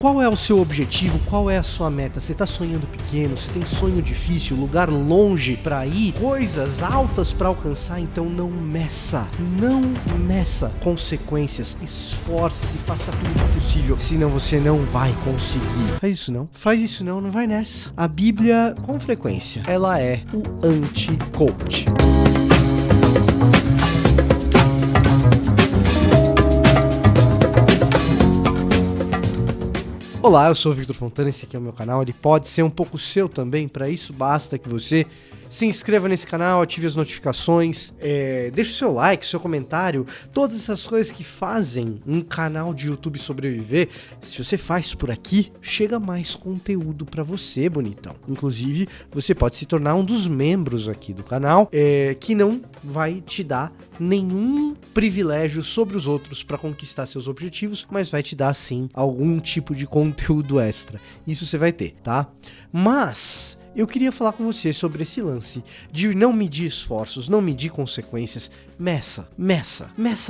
Qual é o seu objetivo? Qual é a sua meta? Você está sonhando pequeno? Você tem sonho difícil? Lugar longe para ir? Coisas altas para alcançar? Então não meça consequências. Esforce-se e faça tudo possível. Senão você não vai conseguir. Faz isso não vai nessa. A Bíblia, com frequência, ela é o anti-coach. Olá, eu sou o Victor Fontana, esse aqui é o meu canal, ele pode ser um pouco seu também, para isso basta que você se inscreva nesse canal, ative as notificações, deixe o seu like, seu comentário, todas essas coisas que fazem um canal de YouTube sobreviver. Se você faz por aqui, chega mais conteúdo para você, bonitão. Inclusive, você pode se tornar um dos membros aqui do canal, que não vai te dar nenhum privilégio sobre os outros para conquistar seus objetivos, mas vai te dar sim algum tipo de conteúdo extra. Isso você vai ter, tá? Mas eu queria falar com você sobre esse lance de não medir esforços, não medir consequências. Meça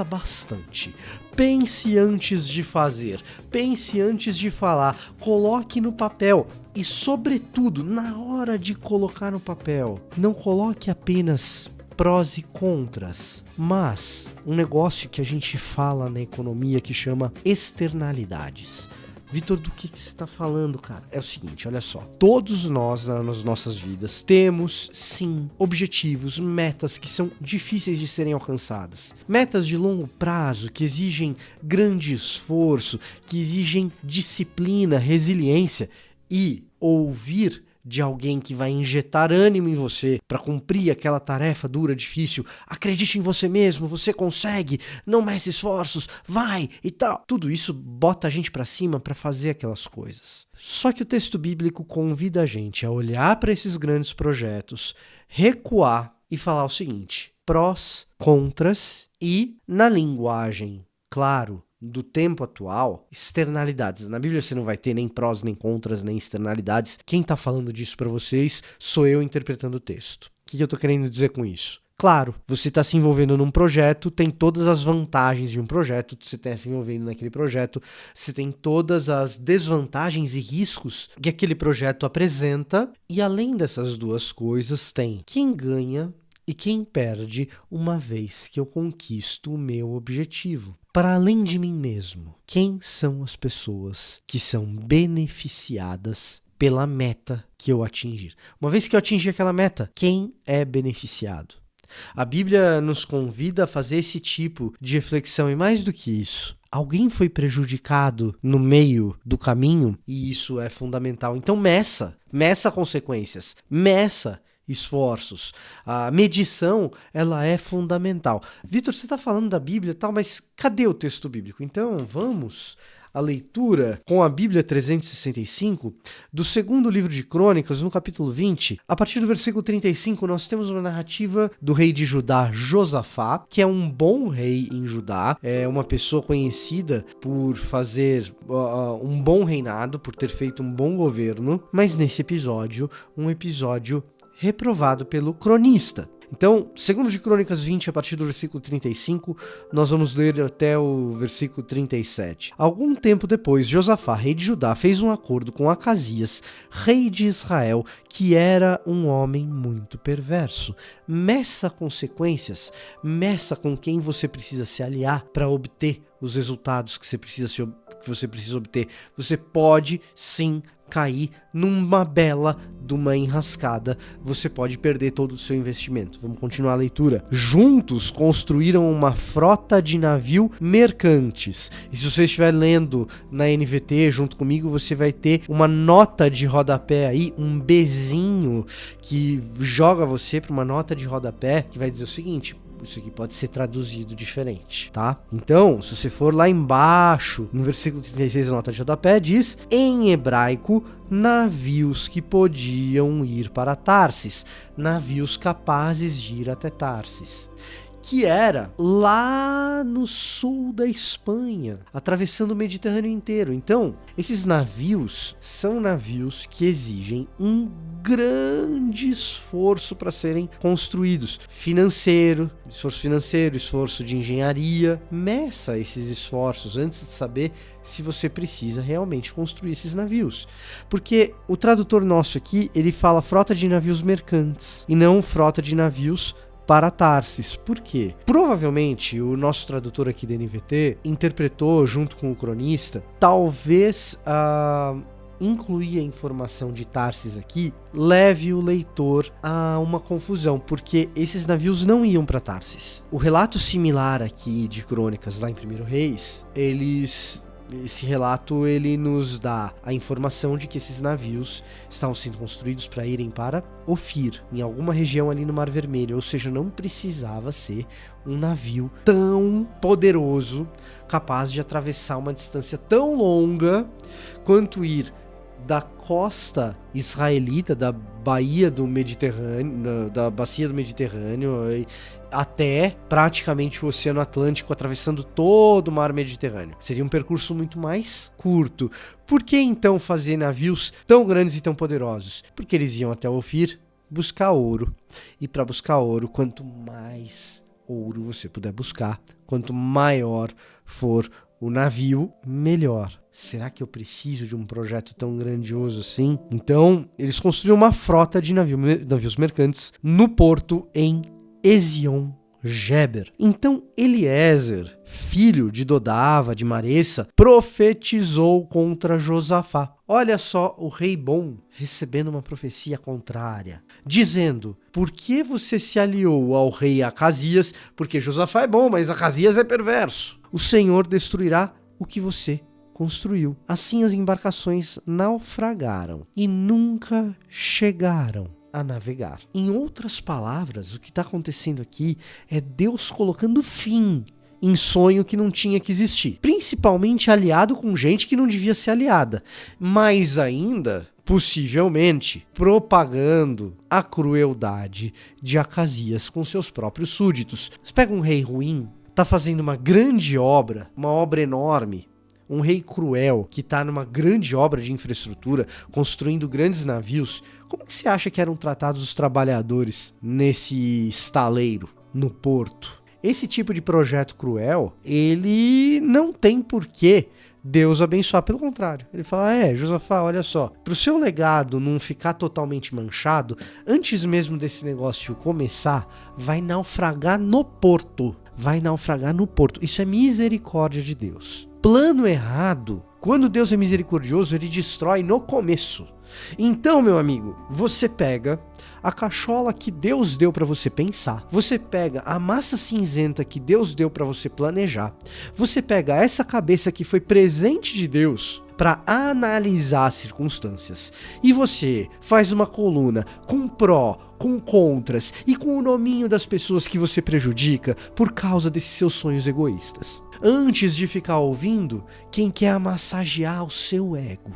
bastante. Pense antes de fazer, pense antes de falar, coloque no papel e, sobretudo, na hora de colocar no papel, não coloque apenas prós e contras, mas um negócio que a gente fala na economia que chama externalidades. Vitor, do que você está falando, cara? É o seguinte, olha só. Todos nós, nas nossas vidas, temos, sim, objetivos, metas que são difíceis de serem alcançadas. Metas de longo prazo, que exigem grande esforço, que exigem disciplina, resiliência e ouvir de alguém que vai injetar ânimo em você para cumprir aquela tarefa dura, difícil. Acredite em você mesmo, você consegue, não meça esforços, vai e tal. Tudo isso bota a gente para cima para fazer aquelas coisas. Só que o texto bíblico convida a gente a olhar para esses grandes projetos, recuar e falar o seguinte: prós, contras e, na linguagem, claro, do tempo atual, externalidades. Na Bíblia você não vai ter nem prós, nem contras, nem externalidades. Quem está falando disso para vocês sou eu interpretando o texto. O que eu estou querendo dizer com isso? Claro, você está se envolvendo num projeto, tem todas as vantagens de um projeto, você está se envolvendo naquele projeto, você tem todas as desvantagens e riscos que aquele projeto apresenta, e além dessas duas coisas, tem quem ganha e quem perde uma vez que eu conquisto o meu objetivo. Para além de mim mesmo, quem são as pessoas que são beneficiadas pela meta que eu atingir? Uma vez que eu atingir aquela meta, quem é beneficiado? A Bíblia nos convida a fazer esse tipo de reflexão e, mais do que isso, alguém foi prejudicado no meio do caminho e isso é fundamental. Então meça consequências, meça esforços. A medição, ela é fundamental. Vitor, você está falando da Bíblia e tal, mas cadê o texto bíblico? Então, vamos à leitura com a Bíblia 365 do segundo livro de Crônicas, no capítulo 20. A partir do versículo 35, nós temos uma narrativa do rei de Judá, Josafá, que é um bom rei em Judá, é uma pessoa conhecida por fazer um bom reinado, por ter feito um bom governo, mas nesse episódio, um episódio reprovado pelo cronista. Então, segundo de Crônicas 20, a partir do versículo 35, nós vamos ler até o versículo 37. Algum tempo depois, Josafá, rei de Judá, fez um acordo com Acasias, rei de Israel, que era um homem muito perverso. Meça consequências, meça com quem você precisa se aliar para obter os resultados que você precisa obter. Você pode, sim, cair numa bela de uma enrascada, você pode perder todo o seu investimento. Vamos continuar a leitura. Juntos construíram uma frota de navio mercantes. E se você estiver lendo na NVT junto comigo, você vai ter uma nota de rodapé aí, um Bzinho que joga você para uma nota de rodapé que vai dizer o seguinte: isso aqui pode ser traduzido diferente, tá? Então, se você for lá embaixo, no versículo 36 da nota de rodapé, diz, em hebraico, navios que podiam ir para Tarsis, navios capazes de ir até Tarsis. que era lá no sul da Espanha, atravessando o Mediterrâneo inteiro. Então, esses navios são navios que exigem um grande esforço para serem construídos. Esforço financeiro, esforço de engenharia. Meça esses esforços antes de saber se você precisa realmente construir esses navios. Porque o tradutor nosso aqui, ele fala frota de navios mercantes e não frota de navios para Tarsis. Por quê? Provavelmente o nosso tradutor aqui da NVT interpretou junto com o cronista, talvez incluir a informação de Tarsis aqui leve o leitor a uma confusão, porque esses navios não iam para Tarsis. O relato similar aqui de Crônicas lá em 1 Reis, esse relato ele nos dá a informação de que esses navios estavam sendo construídos para irem para Ofir, em alguma região ali no Mar Vermelho, ou seja, não precisava ser um navio tão poderoso, capaz de atravessar uma distância tão longa quanto ir da costa israelita, da bacia do Mediterrâneo, até praticamente o Oceano Atlântico, atravessando todo o Mar Mediterrâneo. Seria um percurso muito mais curto. Por que então fazer navios tão grandes e tão poderosos? Porque eles iam até Ofir buscar ouro. E para buscar ouro, quanto mais ouro você puder buscar, quanto maior for o navio, melhor. Será que eu preciso de um projeto tão grandioso assim? Então, eles construíram uma frota de navios mercantes no porto em Ezion-Geber. Então, Eliezer, filho de Dodava, de Maressa, profetizou contra Josafá. Olha só o rei bom recebendo uma profecia contrária, dizendo: por que você se aliou ao rei Acasias? Porque Josafá é bom, mas Acasias é perverso. O Senhor destruirá o que você construiu. Assim as embarcações naufragaram e nunca chegaram a navegar. Em outras palavras, o que está acontecendo aqui é Deus colocando fim em sonho que não tinha que existir. Principalmente aliado com gente que não devia ser aliada. Mas ainda, possivelmente, propagando a crueldade de Acasias com seus próprios súditos. Você pega um rei ruim, está fazendo uma grande obra, uma obra enorme, um rei cruel que está numa grande obra de infraestrutura, construindo grandes navios. Como que você acha que eram tratados os trabalhadores nesse estaleiro, no porto? Esse tipo de projeto cruel, ele não tem porquê Deus abençoar, pelo contrário. Ele fala: Josafá, olha só, para o seu legado não ficar totalmente manchado, antes mesmo desse negócio começar, vai naufragar no porto. Vai naufragar no porto. Isso é misericórdia de Deus. Plano errado, quando Deus é misericordioso, ele destrói no começo. Então, meu amigo, você pega a cachola que Deus deu para você pensar, você pega a massa cinzenta que Deus deu para você planejar, você pega essa cabeça que foi presente de Deus para analisar as circunstâncias, e você faz uma coluna com pró, com contras e com o nominho das pessoas que você prejudica por causa desses seus sonhos egoístas. Antes de ficar ouvindo quem quer massagear o seu ego.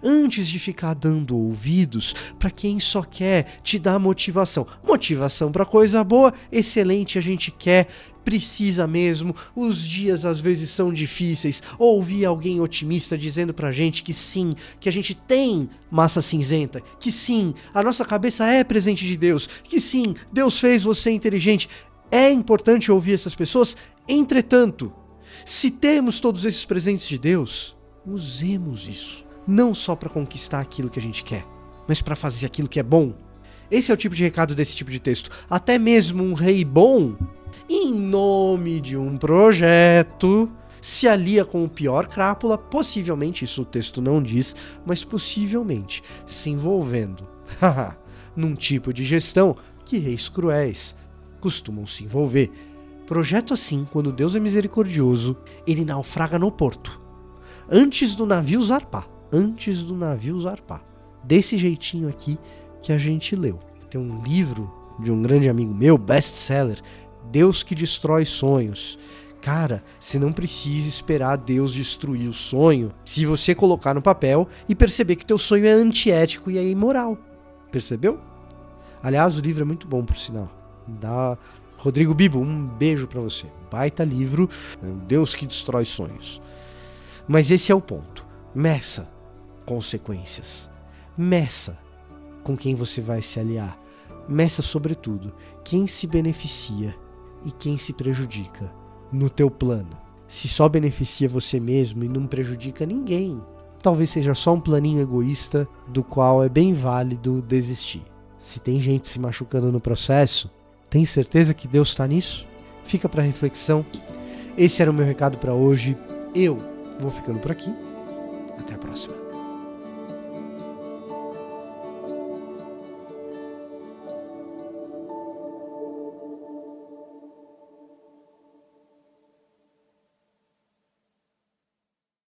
Antes de ficar dando ouvidos para quem só quer te dar motivação. Motivação para coisa boa, excelente, a gente quer, precisa mesmo. Os dias às vezes são difíceis. Ouvir alguém otimista dizendo pra gente que sim, que a gente tem massa cinzenta, que sim, a nossa cabeça é presente de Deus, que sim, Deus fez você inteligente. É importante ouvir essas pessoas. Entretanto, se temos todos esses presentes de Deus, usemos isso. Não só para conquistar aquilo que a gente quer, mas para fazer aquilo que é bom. Esse é o tipo de recado desse tipo de texto. Até mesmo um rei bom, em nome de um projeto, se alia com o pior crápula, possivelmente, isso o texto não diz, mas possivelmente se envolvendo num tipo de gestão que reis cruéis costumam se envolver. Projeto assim, quando Deus é misericordioso, ele naufraga no porto, antes do navio zarpar. Desse jeitinho aqui que a gente leu. Tem um livro de um grande amigo meu, best-seller, Deus que Destrói Sonhos. Cara, você não precisa esperar Deus destruir o sonho se você colocar no papel e perceber que teu sonho é antiético e é imoral. Percebeu? Aliás, o livro é muito bom, por sinal. Rodrigo Bibo, um beijo pra você. Baita livro, Deus que destrói sonhos. Mas esse é o ponto. Meça consequências. Meça com quem você vai se aliar. Meça, sobretudo, quem se beneficia e quem se prejudica no teu plano. Se só beneficia você mesmo e não prejudica ninguém, talvez seja só um planinho egoísta do qual é bem válido desistir. Se tem gente se machucando no processo, tem certeza que Deus está nisso? Fica para reflexão. Esse era o meu recado para hoje. Eu vou ficando por aqui. Até a próxima.